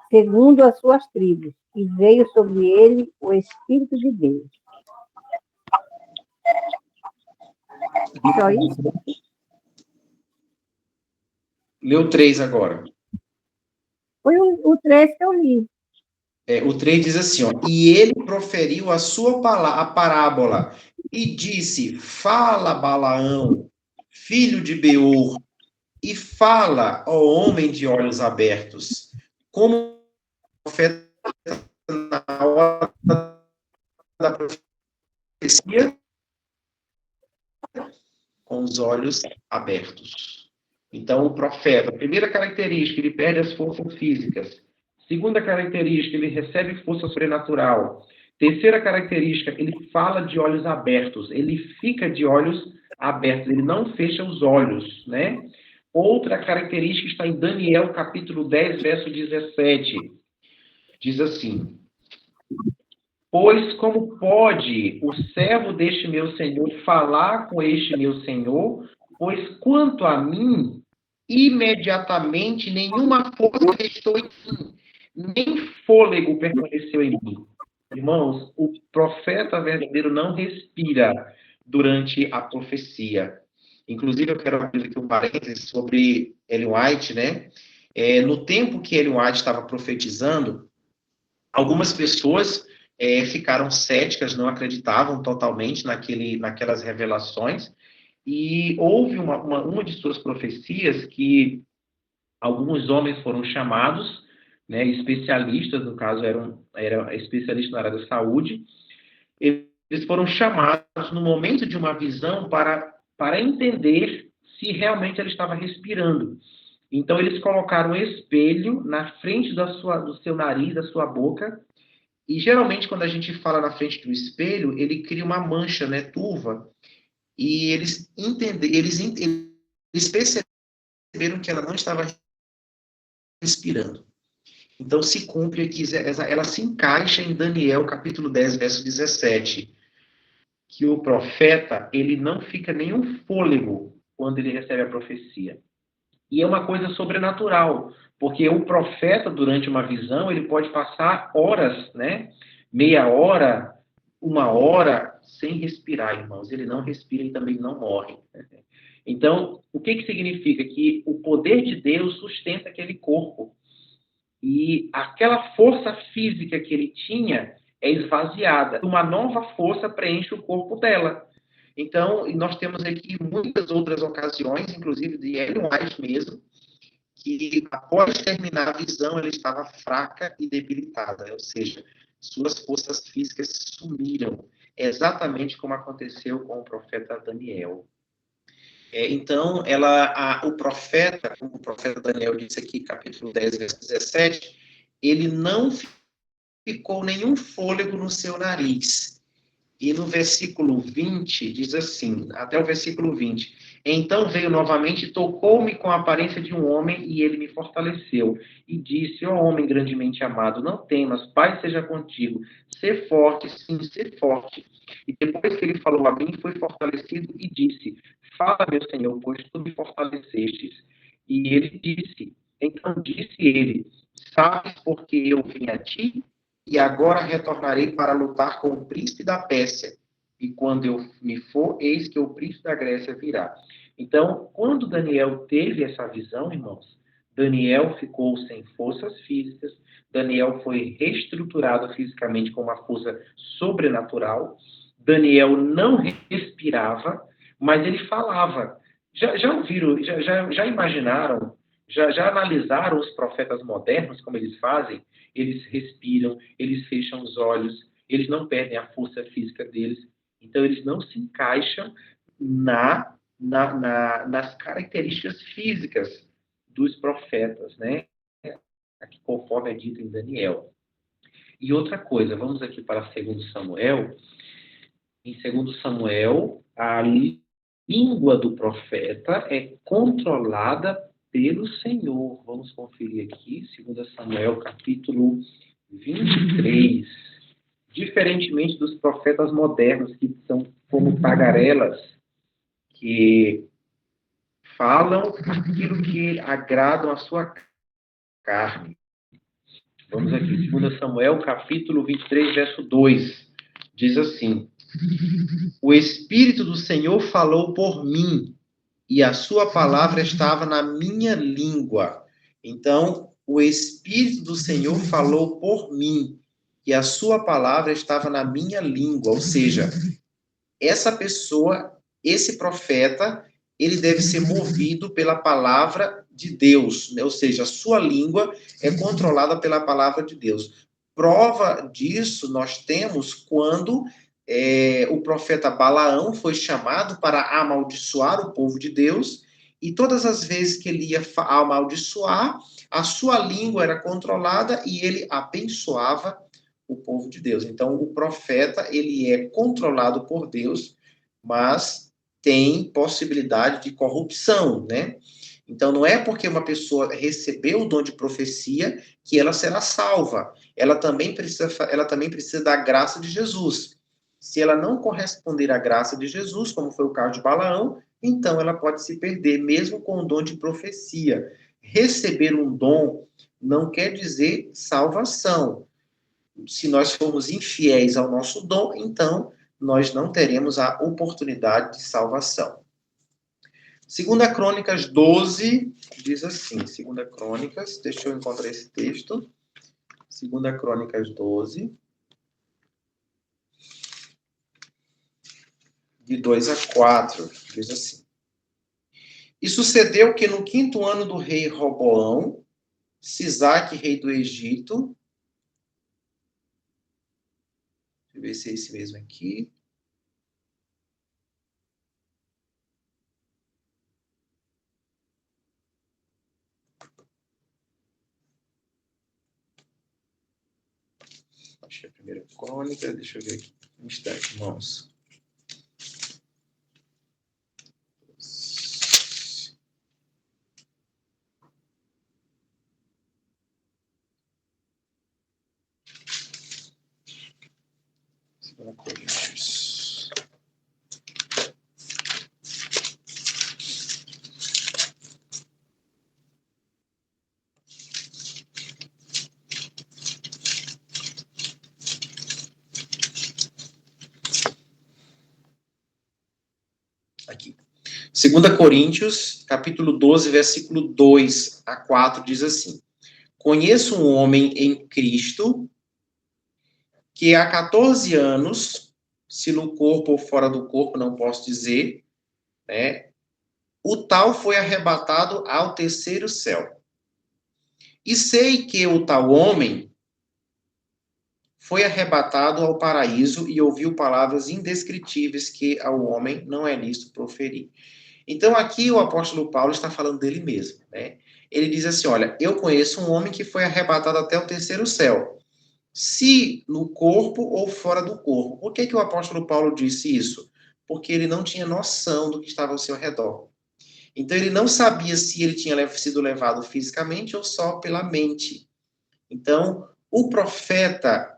segundo as suas tribos, e veio sobre ele o Espírito de Deus. Só isso? Leu 3 agora. Foi o 3 que eu li. O 3 diz assim, ó, e ele proferiu a sua a parábola e disse, fala, Balaão, filho de Beor, e fala, ó homem de olhos abertos, como o profeta na hora da profecia, com os olhos abertos. Então, o profeta, a primeira característica, ele perde as forças físicas. Segunda característica, ele recebe força sobrenatural. Terceira característica, ele fala de olhos abertos. Ele fica de olhos abertos, ele não fecha os olhos, né? Outra característica está em Daniel, capítulo 10, verso 17. Diz assim, pois como pode o servo deste meu senhor falar com este meu senhor? Pois quanto a mim, imediatamente nenhuma força restou em mim, nem fôlego permaneceu em mim. Irmãos, o profeta verdadeiro não respira durante a profecia. Inclusive, eu quero abrir aqui um parênteses sobre Ellen White, né? No tempo que Ellen White estava profetizando, algumas pessoas ficaram céticas, não acreditavam totalmente naquelas revelações, e houve uma de suas profecias que alguns homens foram chamados, né, especialistas, no caso eram especialistas na área da saúde, eles foram chamados no momento de uma visão para entender se realmente ela estava respirando. Então, eles colocaram um espelho na frente do seu nariz, da sua boca, e geralmente quando a gente fala na frente do espelho, ele cria uma mancha, né, turva, e eles perceberam que ela não estava respirando. Então, se cumpre aqui, ela se encaixa em Daniel, capítulo 10, verso 17, que o profeta, ele não fica nenhum fôlego quando ele recebe a profecia. E é uma coisa sobrenatural, porque o profeta, durante uma visão, ele pode passar horas, né? Meia hora, 1 hora, sem respirar, irmãos. Ele não respira e também não morre. Então, o que significa? Que o poder de Deus sustenta aquele corpo. E aquela força física que ele tinha é esvaziada. Uma nova força preenche o corpo dela. Então, nós temos aqui muitas outras ocasiões, inclusive de Ellen White mesmo, que após terminar a visão, ela estava fraca e debilitada, ou seja, suas forças físicas sumiram, exatamente como aconteceu com o profeta Daniel. Então, o profeta, como o profeta Daniel disse aqui, capítulo 10, verso 17, ele não ficou nenhum fôlego no seu nariz. E no versículo 20, diz assim, até o versículo 20, então veio novamente, tocou-me com a aparência de um homem, e ele me fortaleceu. E disse, ó homem grandemente amado, não temas, Pai seja contigo, ser forte, sim, ser forte. E depois que ele falou a mim, foi fortalecido e disse, fala, meu Senhor, pois tu me fortalecestes. E ele disse, então disse ele, sabes porque eu vim a ti? E agora retornarei para lutar com o príncipe da Pérsia. E quando eu me for, eis que o príncipe da Grécia virá. Então, quando Daniel teve essa visão, irmãos, Daniel ficou sem forças físicas, Daniel foi reestruturado fisicamente com uma força sobrenatural, Daniel não respirava, mas ele falava. Já ouviram, já imaginaram, já analisaram os profetas modernos, como eles fazem? Eles respiram, eles fecham os olhos, eles não perdem a força física deles, Então, eles não se encaixam nas características físicas dos profetas, né? Aqui, conforme é dito em Daniel. E outra coisa, vamos aqui para 2 Samuel. Em 2 Samuel, a língua do profeta é controlada pelo Senhor. Vamos conferir aqui, 2 Samuel, capítulo 23. Diferentemente dos profetas modernos, que são como tagarelas, que falam aquilo que agradam a sua carne. Vamos aqui, 2 Samuel, capítulo 23, verso 2. Diz assim: O Espírito do Senhor falou por mim, e a sua palavra estava na minha língua. Então, o Espírito do Senhor falou por mim, e a sua palavra estava na minha língua. Ou seja, essa pessoa, esse profeta, ele deve ser movido pela palavra de Deus, né? Ou seja, a sua língua é controlada pela palavra de Deus. Prova disso nós temos quando o profeta Balaão foi chamado para amaldiçoar o povo de Deus, e todas as vezes que ele ia amaldiçoar, a sua língua era controlada e ele abençoava o povo de Deus. Então, o profeta, ele é controlado por Deus, mas tem possibilidade de corrupção, né? Então, não é porque uma pessoa recebeu o dom de profecia que ela será salva. Ela também precisa da graça de Jesus. Se ela não corresponder à graça de Jesus, como foi o caso de Balaão, então ela pode se perder, mesmo com o dom de profecia. Receber um dom não quer dizer salvação. Se nós formos infiéis ao nosso dom, então nós não teremos a oportunidade de salvação. 2 Crônicas 12 diz assim, 2 Crônicas, deixa eu encontrar esse texto, 2 Crônicas 12, de 2 a 4, diz assim: E sucedeu que no 5º ano do rei Roboão, Sisaque, rei do Egito, deixa eu ver se é esse mesmo aqui. Acho que é a primeira crônica, deixa eu ver aqui. Um instante, irmãos. Coríntios. Aqui. 2 Coríntios, capítulo 12, versículo 2 a 4, diz assim: Conheço um homem em Cristo que há 14 anos, se no corpo ou fora do corpo, não posso dizer, né, o tal foi arrebatado ao 3º céu. E sei que o tal homem foi arrebatado ao paraíso e ouviu palavras indescritíveis que ao homem não é lícito proferir. Então, aqui o apóstolo Paulo está falando dele mesmo, né? Ele diz assim, olha, eu conheço um homem que foi arrebatado até o 3º céu. Se no corpo ou fora do corpo. Por que o apóstolo Paulo disse isso? Porque ele não tinha noção do que estava ao seu redor. Então, ele não sabia se ele tinha sido levado fisicamente ou só pela mente. Então, o profeta,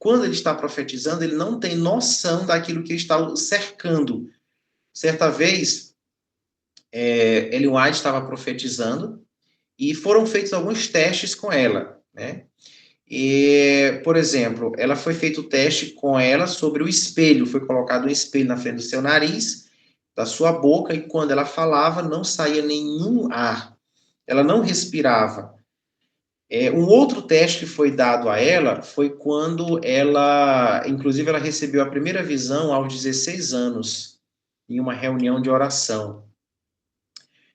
quando ele está profetizando, ele não tem noção daquilo que está o cercando. Certa vez, Ellen White estava profetizando e foram feitos alguns testes com ela, né? E, por exemplo, ela foi feito o teste com ela sobre o espelho, foi colocado um espelho na frente do seu nariz, da sua boca, e quando ela falava, não saía nenhum ar, ela não respirava. Um outro teste que foi dado a ela foi quando ela, inclusive ela recebeu a primeira visão aos 16 anos, em uma reunião de oração.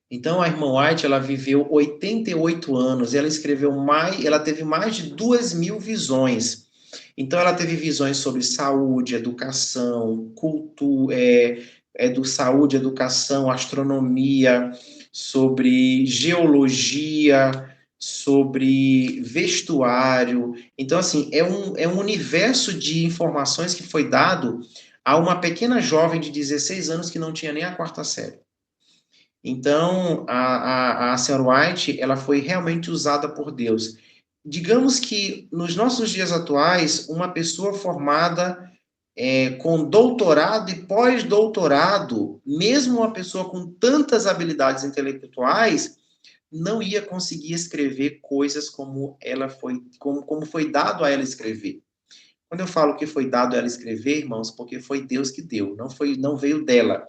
Então, a irmã White, ela viveu 88 anos, ela teve mais de 2.000 visões. Então, ela teve visões sobre saúde, educação, cultura, saúde, educação, astronomia, sobre geologia, sobre vestuário. Então, assim, é um universo de informações que foi dado a uma pequena jovem de 16 anos que não tinha nem a quarta série. Então, a senhora White, ela foi realmente usada por Deus. Digamos que, nos nossos dias atuais, uma pessoa formada com doutorado e pós-doutorado, mesmo uma pessoa com tantas habilidades intelectuais, não ia conseguir escrever coisas como foi dado a ela escrever. Quando eu falo que foi dado a ela escrever, irmãos, porque foi Deus que deu, não veio dela.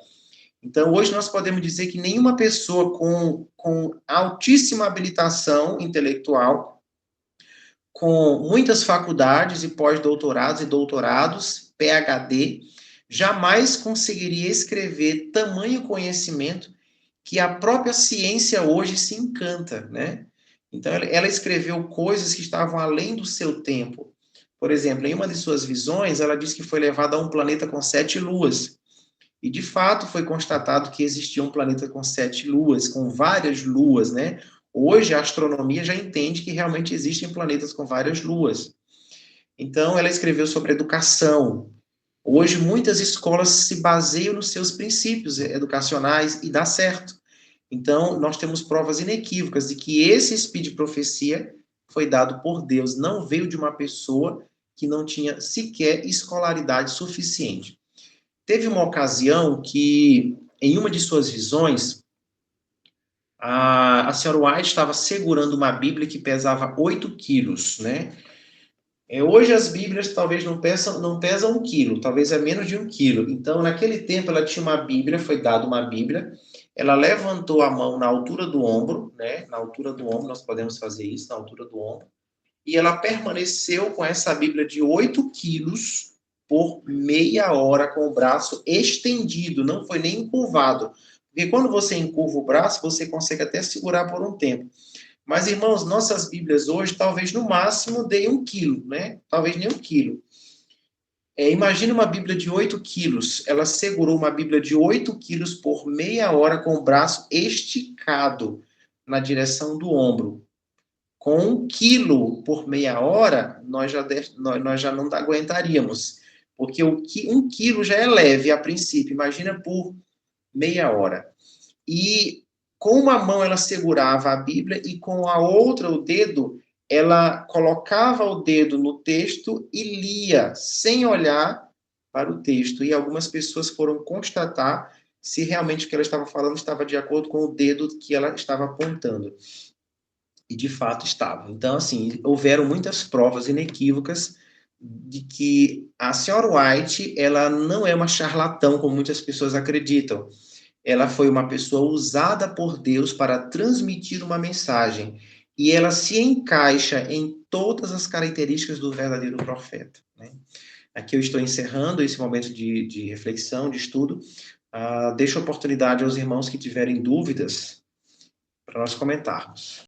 Então, hoje nós podemos dizer que nenhuma pessoa com altíssima habilitação intelectual, com muitas faculdades e pós-doutorados e doutorados, PhD, jamais conseguiria escrever tamanho conhecimento que a própria ciência hoje se encanta, né? Então, ela escreveu coisas que estavam além do seu tempo. Por exemplo, em uma de suas visões, ela diz que foi levada a um planeta com 7 luas. E, de fato, foi constatado que existia um planeta com 7 luas, com várias luas, né? Hoje, a astronomia já entende que realmente existem planetas com várias luas. Então, ela escreveu sobre educação. Hoje, muitas escolas se baseiam nos seus princípios educacionais e dá certo. Então, nós temos provas inequívocas de que esse espírito de profecia foi dado por Deus, não veio de uma pessoa que não tinha sequer escolaridade suficiente. Teve uma ocasião que, em uma de suas visões, a senhora White estava segurando uma Bíblia que pesava 8 quilos, né? Hoje as Bíblias talvez não pesam 1 quilo, talvez é menos de 1 quilo. Então, naquele tempo, ela tinha uma Bíblia, foi dada uma Bíblia, ela levantou a mão na altura do ombro, né? Na altura do ombro, nós podemos fazer isso, na altura do ombro, e ela permaneceu com essa Bíblia de 8 quilos por meia hora com o braço estendido, não foi nem encurvado. Porque quando você encurva o braço, você consegue até segurar por um tempo. Mas, irmãos, nossas Bíblias hoje, talvez no máximo deem 1 quilo, né? Talvez nem 1 quilo. Imagina uma Bíblia de 8 quilos. Ela segurou uma Bíblia de 8 quilos por meia hora com o braço esticado na direção do ombro. Com 1 quilo por meia hora, nós já não aguentaríamos. Porque 1 quilo já é leve a princípio. Imagina por meia hora. E com uma mão ela segurava a Bíblia e com a outra, o dedo, ela colocava o dedo no texto e lia, sem olhar para o texto. E algumas pessoas foram constatar se realmente o que ela estava falando estava de acordo com o dedo que ela estava apontando. E, de fato, estava. Então, assim, houveram muitas provas inequívocas de que a senhora White, ela não é uma charlatã, como muitas pessoas acreditam. Ela foi uma pessoa usada por Deus para transmitir uma mensagem. E ela se encaixa em todas as características do verdadeiro profeta, né? Aqui eu estou encerrando esse momento de reflexão, de estudo. Deixo a oportunidade aos irmãos que tiverem dúvidas para nós comentarmos.